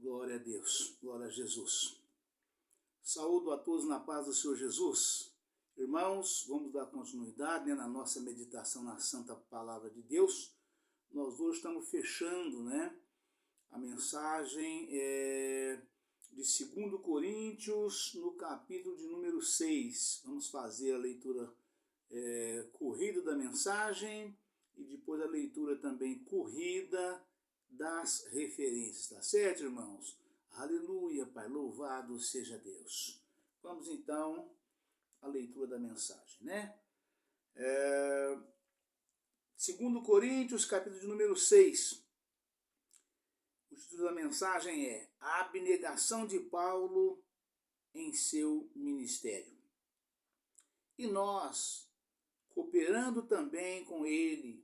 Glória a Deus, glória a Jesus. Saúdo a todos na paz do Senhor Jesus. Irmãos, vamos dar continuidade na nossa meditação na Santa Palavra de Deus. Nós hoje estamos fechando a mensagem de 2 Coríntios, no capítulo de número 6. Vamos fazer a leitura corrida da mensagem e depois a leitura também corrida das referências, tá certo, irmãos? Aleluia, Pai, louvado seja Deus. Vamos então à leitura da mensagem, 2 Coríntios, capítulo de número 6. O título da mensagem é A Abnegação de Paulo em seu ministério. E nós, cooperando também com ele,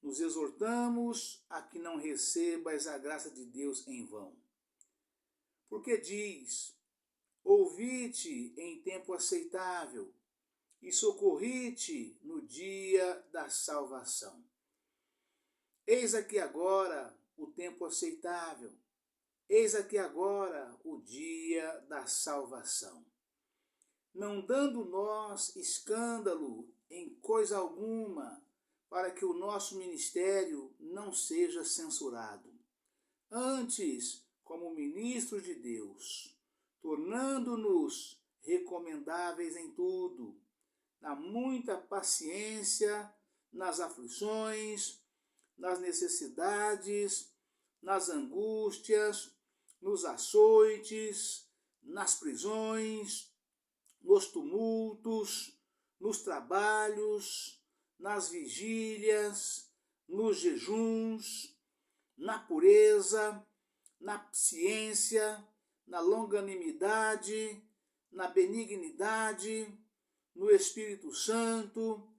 nos exortamos a que não recebas a graça de Deus em vão. Porque diz, ouvi-te em tempo aceitável e socorri-te no dia da salvação. Eis aqui agora o tempo aceitável, eis aqui agora o dia da salvação. Não dando nós escândalo em coisa alguma, para que o nosso ministério não seja censurado. Antes, como ministros de Deus, tornando-nos recomendáveis em tudo, na muita paciência, nas aflições, nas necessidades, nas angústias, nos açoites, nas prisões, nos tumultos, nos trabalhos, nas vigílias, nos jejuns, na pureza, na ciência, na longanimidade, na benignidade, no Espírito Santo,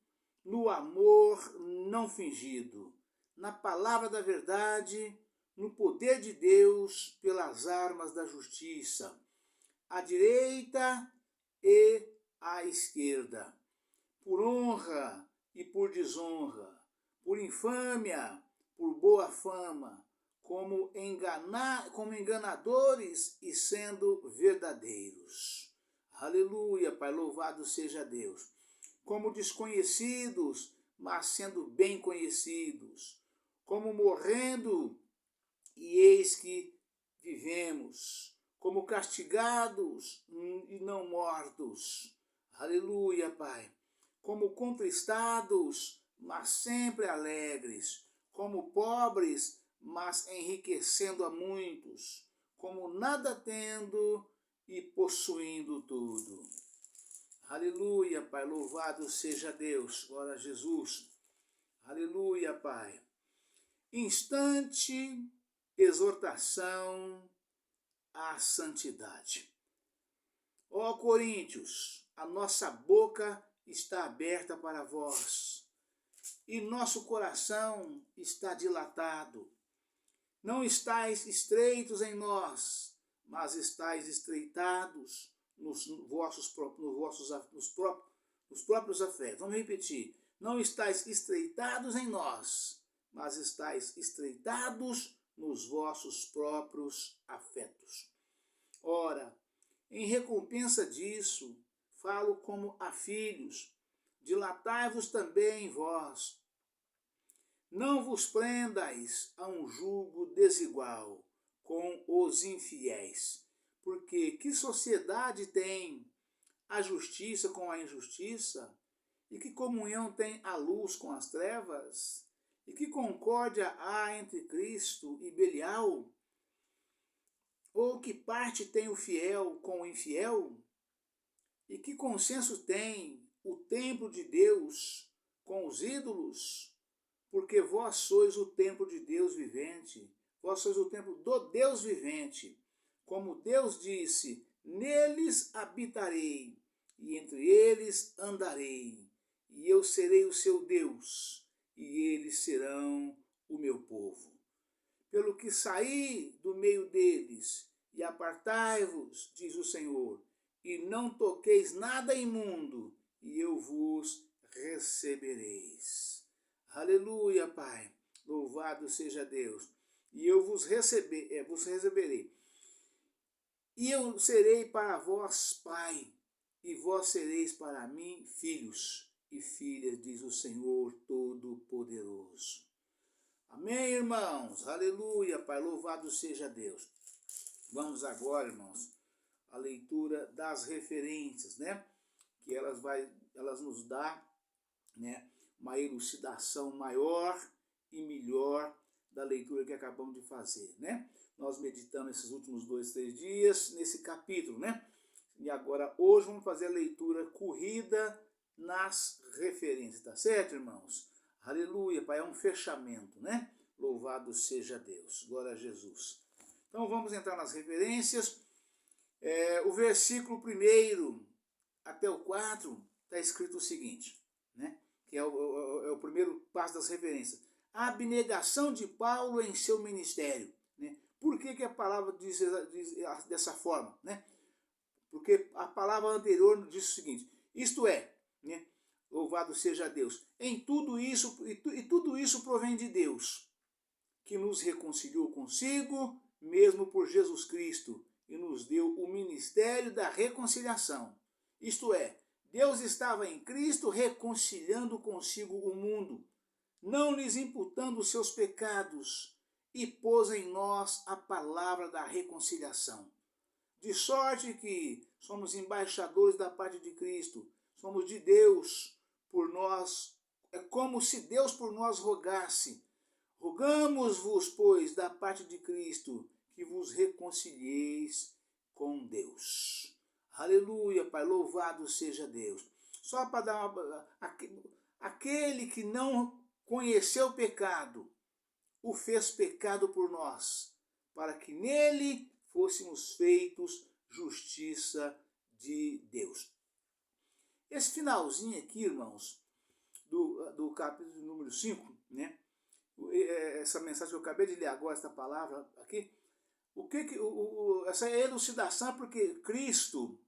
no amor não fingido, na palavra da verdade, no poder de Deus pelas armas da justiça, à direita e à esquerda, por honra e por desonra, por infâmia, por boa fama, como enganadores e sendo verdadeiros. Aleluia, Pai, louvado seja Deus. Como desconhecidos, mas sendo bem conhecidos. Como morrendo, e eis que vivemos. Como castigados e não mortos. Aleluia, Pai. Como contristados, mas sempre alegres, como pobres, mas enriquecendo a muitos, como nada tendo e possuindo tudo. Aleluia, Pai, louvado seja Deus, glória a Jesus. Aleluia, Pai. Instante, exortação à santidade. Ó Coríntios, a nossa boca está aberta para vós, e nosso coração está dilatado. Não estáis estreitos em nós, mas estáis estreitados nos próprios afetos. Vamos repetir. Não estáis estreitados em nós, mas estáis estreitados nos vossos próprios afetos. Ora, em recompensa disso, falo como a filhos, dilatai-vos também vós. Não vos prendais a um jugo desigual com os infiéis, porque que sociedade tem a justiça com a injustiça? E que comunhão tem a luz com as trevas? E que concórdia há entre Cristo e Belial? Ou que parte tem o fiel com o infiel? E que consenso tem o templo de Deus com os ídolos? Porque vós sois o templo de Deus vivente, vós sois o templo do Deus vivente. Como Deus disse, neles habitarei, e entre eles andarei, e eu serei o seu Deus, e eles serão o meu povo. Pelo que saí do meio deles, e apartai-vos, diz o Senhor, e não toqueis nada imundo, e eu vos recebereis. Aleluia, Pai, louvado seja Deus. e eu vos receberei. E eu serei para vós pai, e vós sereis para mim filhos e filhas, diz o Senhor Todo-Poderoso. Amém, irmãos? Aleluia, Pai, louvado seja Deus. Vamos agora, irmãos, à leitura das referências, né? Que elas nos dão, né, uma elucidação maior e melhor da leitura que acabamos de fazer, né? Nós meditamos esses últimos 2, 3 dias nesse capítulo, né? E agora, hoje, vamos fazer a leitura corrida nas referências, tá certo, irmãos? Aleluia, Pai, é um fechamento, né? Louvado seja Deus, glória a Jesus. Então, vamos entrar nas referências. O versículo 1 até o 4 está escrito o seguinte, né? Que é o primeiro passo das referências. A abnegação de Paulo em seu ministério, né? Por que a palavra diz dessa forma, né? Porque a palavra anterior diz o seguinte, isto é, né? Louvado seja Deus, em tudo isso, e tudo isso provém de Deus, que nos reconciliou consigo, mesmo por Jesus Cristo, e nos deu o ministério da reconciliação. Isto é, Deus estava em Cristo reconciliando consigo o mundo, não lhes imputando os seus pecados, e pôs em nós a palavra da reconciliação. De sorte que somos embaixadores da parte de Cristo, somos de Deus por nós, é como se Deus por nós rogasse. Rogamos-vos, pois, da parte de Cristo, que vos reconcilieis com Deus. Aleluia, Pai, louvado seja Deus. Só para dar aquele que não conheceu o pecado, o fez pecado por nós, para que nele fôssemos feitos justiça de Deus. Esse finalzinho aqui, irmãos, do capítulo número 5, né? Essa mensagem que eu acabei de ler agora, essa palavra aqui, essa elucidação é porque Cristo,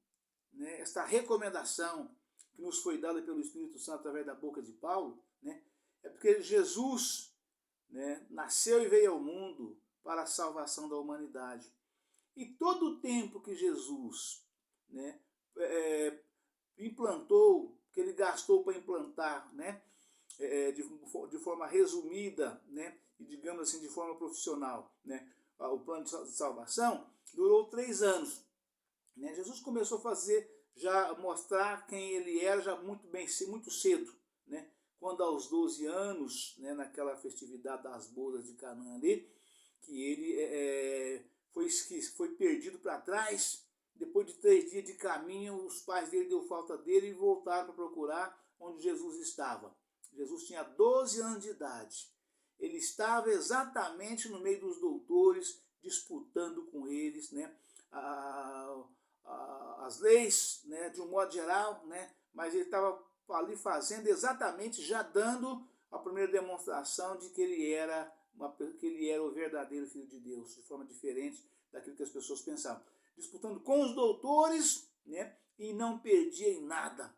né, esta recomendação que nos foi dada pelo Espírito Santo através da boca de Paulo, né, é porque Jesus, né, nasceu e veio ao mundo para a salvação da humanidade. E todo o tempo que Jesus, né, implantou, que ele gastou para implantar, né, de forma resumida, né, e digamos assim, de forma profissional, né, o plano de salvação, durou 3 anos. Né? Jesus começou a fazer, já mostrar quem ele era já muito cedo, né? Quando aos 12 anos, né, naquela festividade das bodas de Canaã ali, que ele foi perdido para trás. Depois de 3 dias de caminho, os pais dele deu falta dele e voltaram para procurar onde Jesus estava. Jesus tinha 12 anos de idade. Ele estava exatamente no meio dos doutores, disputando com eles, né, as leis, né, de um modo geral, né, mas ele estava ali fazendo exatamente, já dando a primeira demonstração de que ele era o verdadeiro Filho de Deus, de forma diferente daquilo que as pessoas pensavam. Disputando com os doutores, né, e não perdia em nada.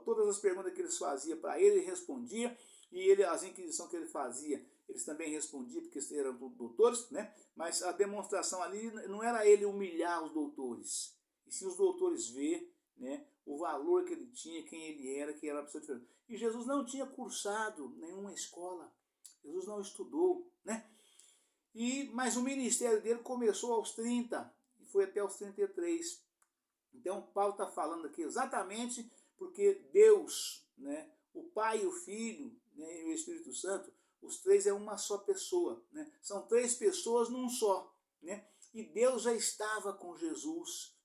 Todas as perguntas que eles faziam para ele, ele respondia, e as inquisições que ele fazia, eles também respondiam, porque eram doutores, né? Mas a demonstração ali não era ele humilhar os doutores, e sim os doutores ver, né, o valor que ele tinha, quem ele era, que era uma pessoa diferente. E Jesus não tinha cursado nenhuma escola, Jesus não estudou, né? Mas o ministério dele começou aos 30 e foi até aos 33. Então Paulo está falando aqui exatamente porque Deus, né, o Pai, o Filho, né, e o Espírito Santo, os três é uma só pessoa, né? São 3 pessoas num só, né? E Deus já estava com Jesus,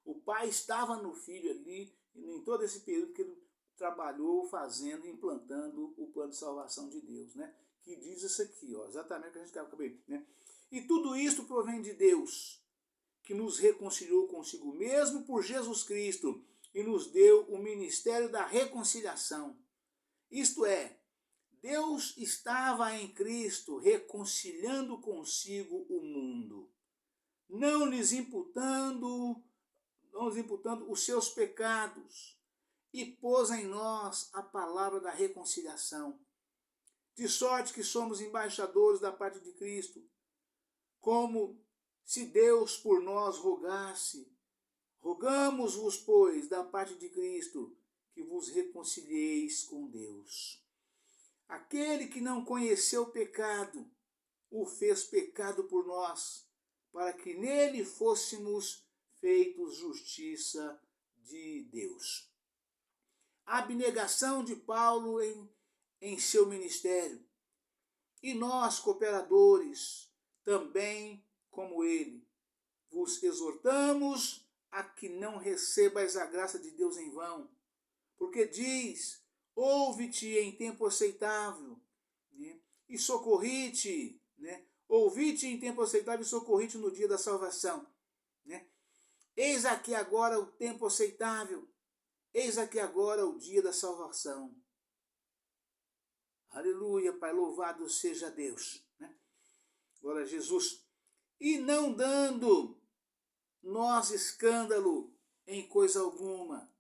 o Pai estava no Filho ali, em todo esse período que ele trabalhou fazendo, implantando o plano de salvação de Deus, né? Que diz isso aqui, ó, exatamente o que a gente acabou de ver, né? E tudo isto provém de Deus, que nos reconciliou consigo mesmo por Jesus Cristo e nos deu o ministério da reconciliação. Isto é, Deus estava em Cristo reconciliando consigo o mundo, não lhes imputando os seus pecados, e pôs em nós a palavra da reconciliação. De sorte que somos embaixadores da parte de Cristo, como se Deus por nós rogasse. Rogamos-vos, pois, da parte de Cristo, que vos reconcilieis com Deus. Aquele que não conheceu o pecado, o fez pecado por nós, para que nele fôssemos feitos justiça de Deus. A abnegação de Paulo em seu ministério. E nós, cooperadores, também como ele, vos exortamos a que não recebais a graça de Deus em vão, porque diz, ouve-te em tempo aceitável, né? E socorri-te, né? Ouvi-te em tempo aceitável e socorri-te no dia da salvação, né? Eis aqui agora o tempo aceitável, eis aqui agora o dia da salvação. Aleluia, Pai, louvado seja Deus, né? Glória a Jesus. E não dando nós escândalo em coisa alguma,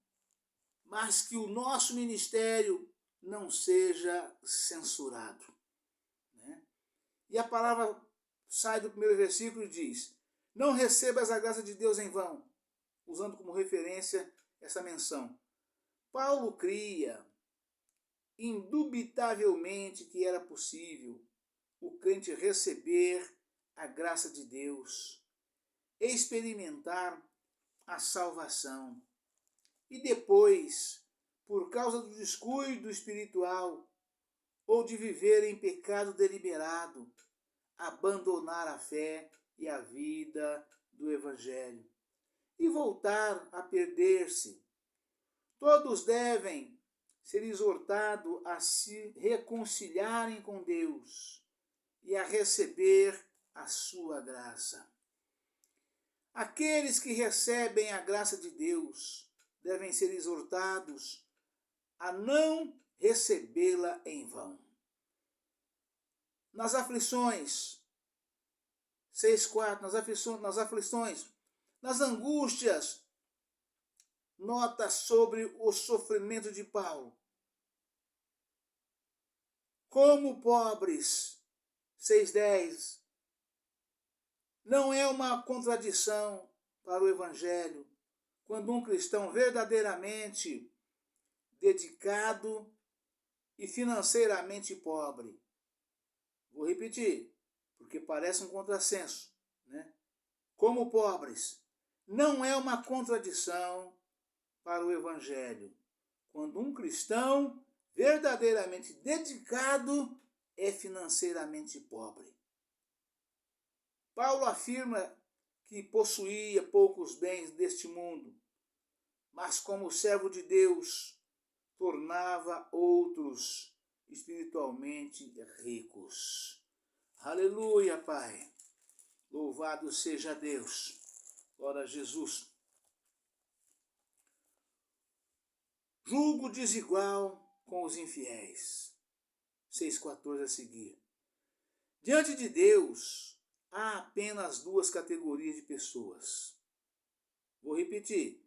mas que o nosso ministério não seja censurado, né? E a palavra sai do primeiro versículo e diz, não recebas a graça de Deus em vão, usando como referência essa menção. Paulo cria indubitavelmente que era possível o crente receber a graça de Deus, experimentar a salvação e depois, por causa do descuido espiritual ou de viver em pecado deliberado, abandonar a fé e a vida do Evangelho e voltar a perder-se. Todos devem ser exortados a se reconciliarem com Deus e a receber a sua graça. Aqueles que recebem a graça de Deus devem ser exortados a não recebê-la em vão. Nas aflições, 6,4, nas aflições, nas angústias, nota sobre o sofrimento de Paulo. Como pobres, 6,10, não é uma contradição para o Evangelho quando um cristão verdadeiramente dedicado e financeiramente pobre. Vou repetir, porque parece um contrassenso, né? Como pobres, não é uma contradição para o Evangelho quando um cristão verdadeiramente dedicado é financeiramente pobre. Paulo afirma que possuía poucos bens deste mundo, mas como servo de Deus, tornava outros espiritualmente ricos. Aleluia, Pai. Louvado seja Deus. Glória a Jesus. Julgo desigual com os infiéis. 6,14 a seguir. Diante de Deus, há apenas duas categorias de pessoas. Vou repetir.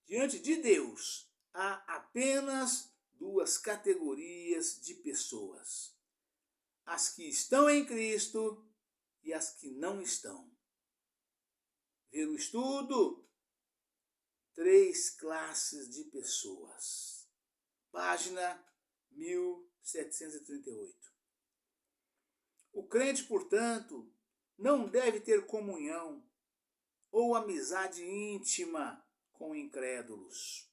Diante de Deus, há apenas duas categorias de pessoas. As que estão em Cristo e as que não estão. Ver o estudo, 3 classes de pessoas. Página 1738. O crente, portanto, não deve ter comunhão ou amizade íntima com incrédulos,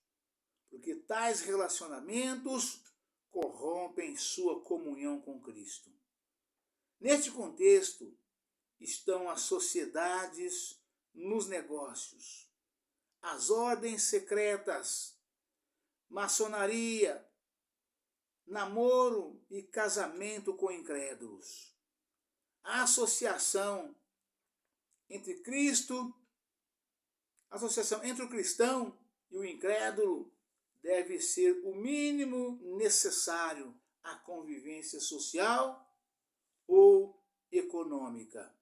porque tais relacionamentos corrompem sua comunhão com Cristo. Neste contexto estão as sociedades nos negócios, as ordens secretas, maçonaria, namoro e casamento com incrédulos. A associação entre o cristão e o incrédulo deve ser o mínimo necessário à convivência social ou econômica,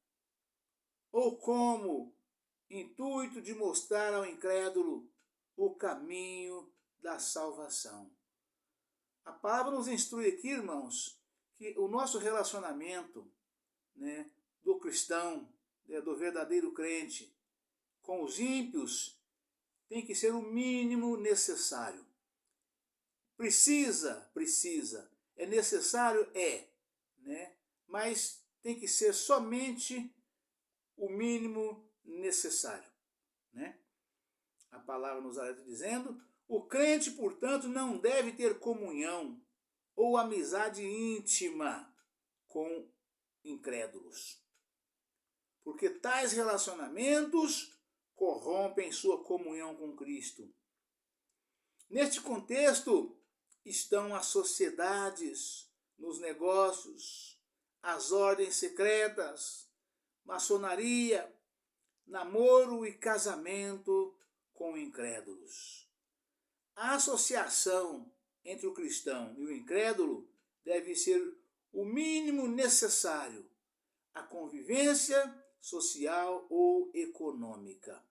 ou como intuito de mostrar ao incrédulo o caminho da salvação. A palavra nos instrui aqui, irmãos, que o nosso relacionamento, né, do cristão, do verdadeiro crente com os ímpios tem que ser o mínimo necessário. Precisa, é necessário, né? Mas tem que ser somente o mínimo necessário, né? A palavra nos alerta dizendo: o crente, portanto, não deve ter comunhão ou amizade íntima com incrédulos, porque tais relacionamentos corrompem sua comunhão com Cristo. Neste contexto estão as sociedades, nos negócios, as ordens secretas, maçonaria, namoro e casamento com incrédulos. A associação entre o cristão e o incrédulo deve ser o mínimo necessário à convivência social ou econômica,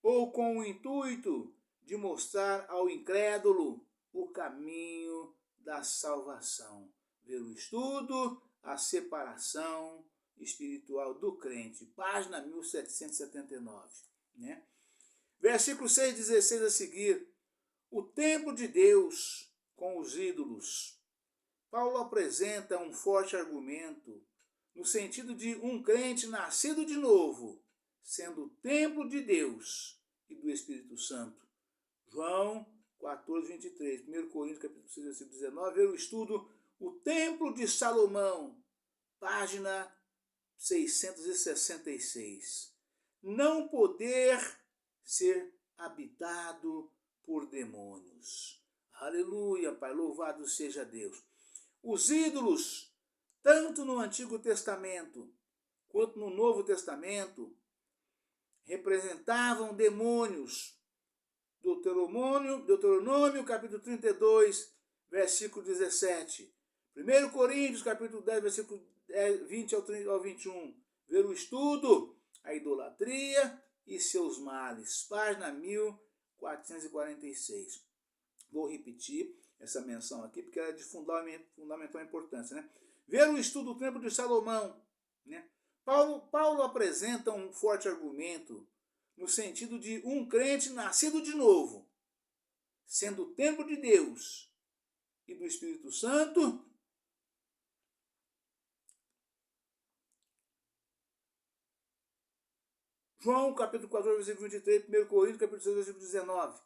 ou com o intuito de mostrar ao incrédulo o caminho da salvação. Ver o estudo, a separação espiritual do crente, página 1779, né? Versículo 6 e 16 a seguir: o templo de Deus com os ídolos. Paulo apresenta um forte argumento no sentido de um crente nascido de novo, sendo o templo de Deus e do Espírito Santo. João 14, 23, 1 Coríntios capítulo 6, versículo 19, ver o estudo O Templo de Salomão, página 666. Não poder ser habitado por demônios. Aleluia, Pai, louvado seja Deus. Os ídolos, tanto no Antigo Testamento quanto no Novo Testamento, representavam demônios. Deuteronômio capítulo 32, versículo 17. 1 Coríntios capítulo 10, versículo 20 ao 21. Ver o estudo, a idolatria e seus males. Página 1446. Vou repetir essa menção aqui porque ela é de fundamental importância, né? Ver o estudo do Templo de Salomão, né? Paulo apresenta um forte argumento no sentido de um crente nascido de novo, sendo o templo de Deus e do Espírito Santo, João capítulo 14, versículo 23, 1 Coríntios capítulo 6, versículo 19.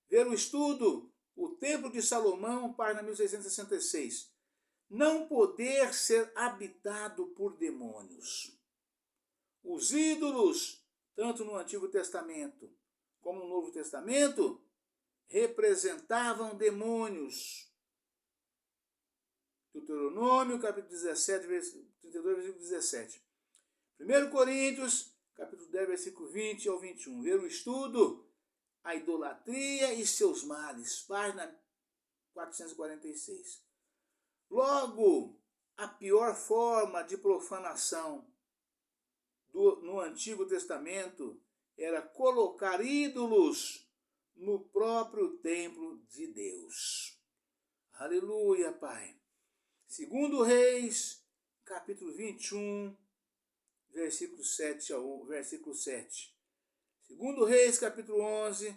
Ver o estudo, o Templo de Salomão, página 1666. Não poder ser habitado por demônios. Os ídolos, tanto no Antigo Testamento como no Novo Testamento, representavam demônios. Deuteronômio, capítulo 17, versículo 32, versículo 17. 1 Coríntios, capítulo 10, versículo 20 ao 21. Ver o estudo, a idolatria e seus males, página 446. Logo, a pior forma de profanação no Antigo Testamento era colocar ídolos no próprio templo de Deus. Aleluia, Pai. 2 Reis, capítulo 21, versículo 7 ao versículo 7. 2 Reis, capítulo 11.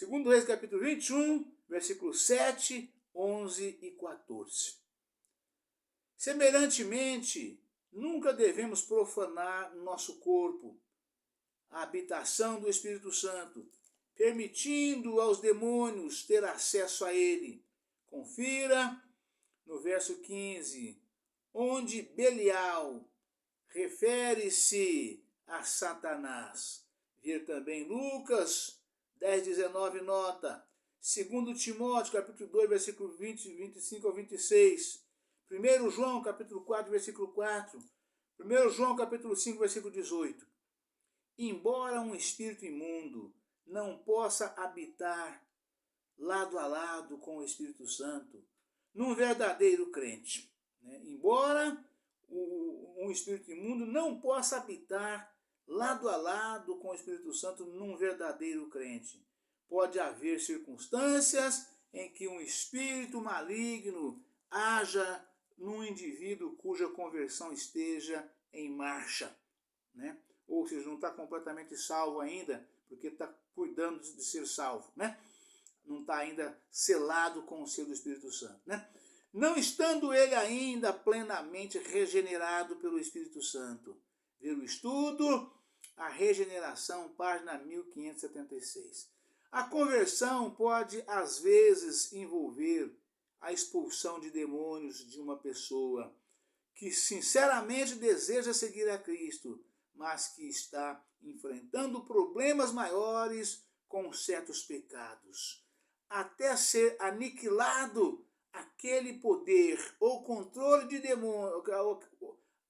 2 Reis, capítulo 21, versículos 7, 11 e 14. Semelhantemente, nunca devemos profanar nosso corpo, a habitação do Espírito Santo, permitindo aos demônios ter acesso a ele. Confira no verso 15, onde Belial refere-se a Satanás. Ver também Lucas 10, 19, nota. 2 Timóteo, capítulo 2, versículo 20, 25 ao 26. 1 João, capítulo 4, versículo 4. 1 João, capítulo 5, versículo 18. Embora um espírito imundo não possa habitar lado a lado com o Espírito Santo, num verdadeiro crente, né? Embora um espírito imundo não possa habitar lado a lado com o Espírito Santo num verdadeiro crente, pode haver circunstâncias em que um espírito maligno haja num indivíduo cuja conversão esteja em marcha, né? Ou seja, não está completamente salvo ainda, porque está cuidando de ser salvo, né? Não está ainda selado com o selo do Espírito Santo, né? Não estando ele ainda plenamente regenerado pelo Espírito Santo. Ver o estudo, a regeneração, página 1576. A conversão pode, às vezes, envolver a expulsão de demônios de uma pessoa que sinceramente deseja seguir a Cristo, mas que está enfrentando problemas maiores com certos pecados, até ser aniquilado aquele poder ou controle de demônio,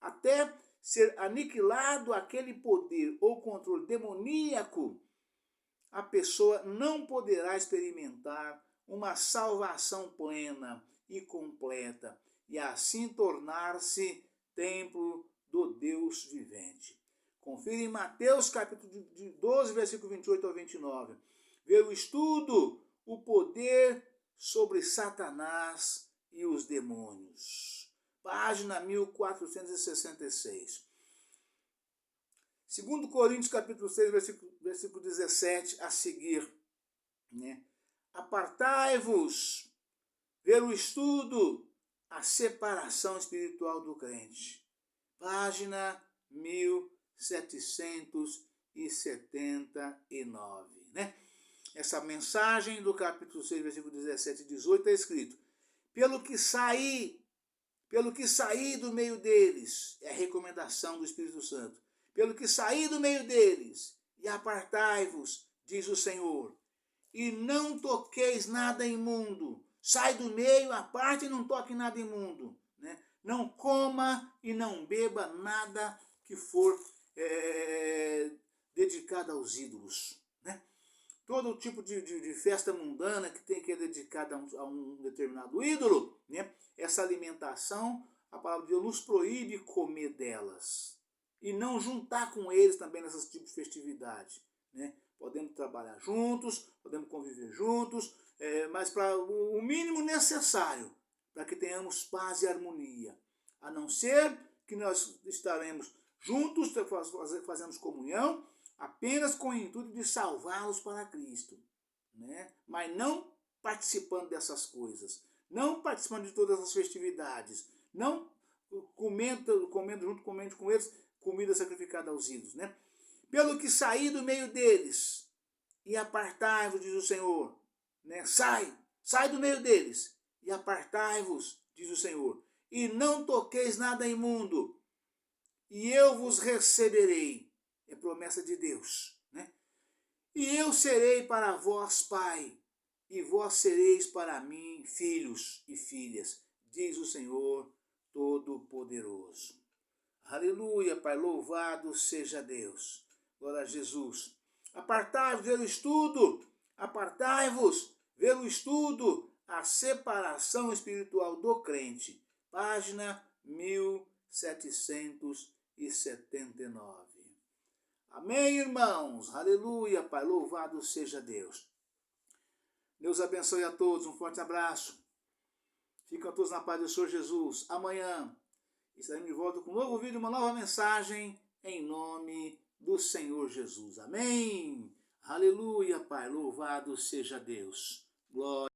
até ser aniquilado aquele poder ou controle demoníaco, a pessoa não poderá experimentar uma salvação plena e completa e assim tornar-se templo do Deus vivente. Confira em Mateus capítulo 12, versículo 28 ao 29. Vê o estudo, o poder sobre Satanás e os demônios. Página 1466. 2 Coríntios capítulo 6, versículo 17 a seguir, né? Apartai-vos, ver o estudo, a separação espiritual do crente. Página 1779, né? Essa mensagem do capítulo 6, versículo 17 e 18 está escrito: pelo que saí do meio deles, é a recomendação do Espírito Santo, pelo que saí do meio deles, e apartai-vos, diz o Senhor, e não toqueis nada imundo. Sai do meio, aparte e não toque nada imundo, né? Não coma e não beba nada que for dedicado aos ídolos, né? Todo tipo de festa mundana que é dedicada a um determinado ídolo, né? Essa alimentação, a palavra de Deus nos proíbe comer delas. E não juntar com eles também nessas tipos de festividade, né? Podemos trabalhar juntos, podemos conviver juntos, mas para o mínimo necessário para que tenhamos paz e harmonia. A não ser que nós estaremos juntos, fazemos comunhão, apenas com o intuito de salvá-los para Cristo, né? Mas não participando dessas coisas, não participando de todas as festividades, não comendo junto com eles comida sacrificada aos ídolos, né? Pelo que saí do meio deles e apartai-vos, diz o Senhor, né? Sai do meio deles e apartai-vos, diz o Senhor, e não toqueis nada imundo, e eu vos receberei. É promessa de Deus, né? E eu serei para vós pai, e vós sereis para mim filhos e filhas, diz o Senhor Todo-Poderoso. Aleluia, Pai, louvado seja Deus. Glória a Jesus. Apartai-vos, ver o estudo, apartai-vos, ver o estudo, a separação espiritual do crente. Página 1779. Amém, irmãos? Aleluia, Pai, louvado seja Deus. Deus abençoe a todos, um forte abraço. Ficam todos na paz do Senhor Jesus. Amanhã estaremos de volta com um novo vídeo, uma nova mensagem, em nome do Senhor Jesus. Amém? Aleluia, Pai, louvado seja Deus. Glória.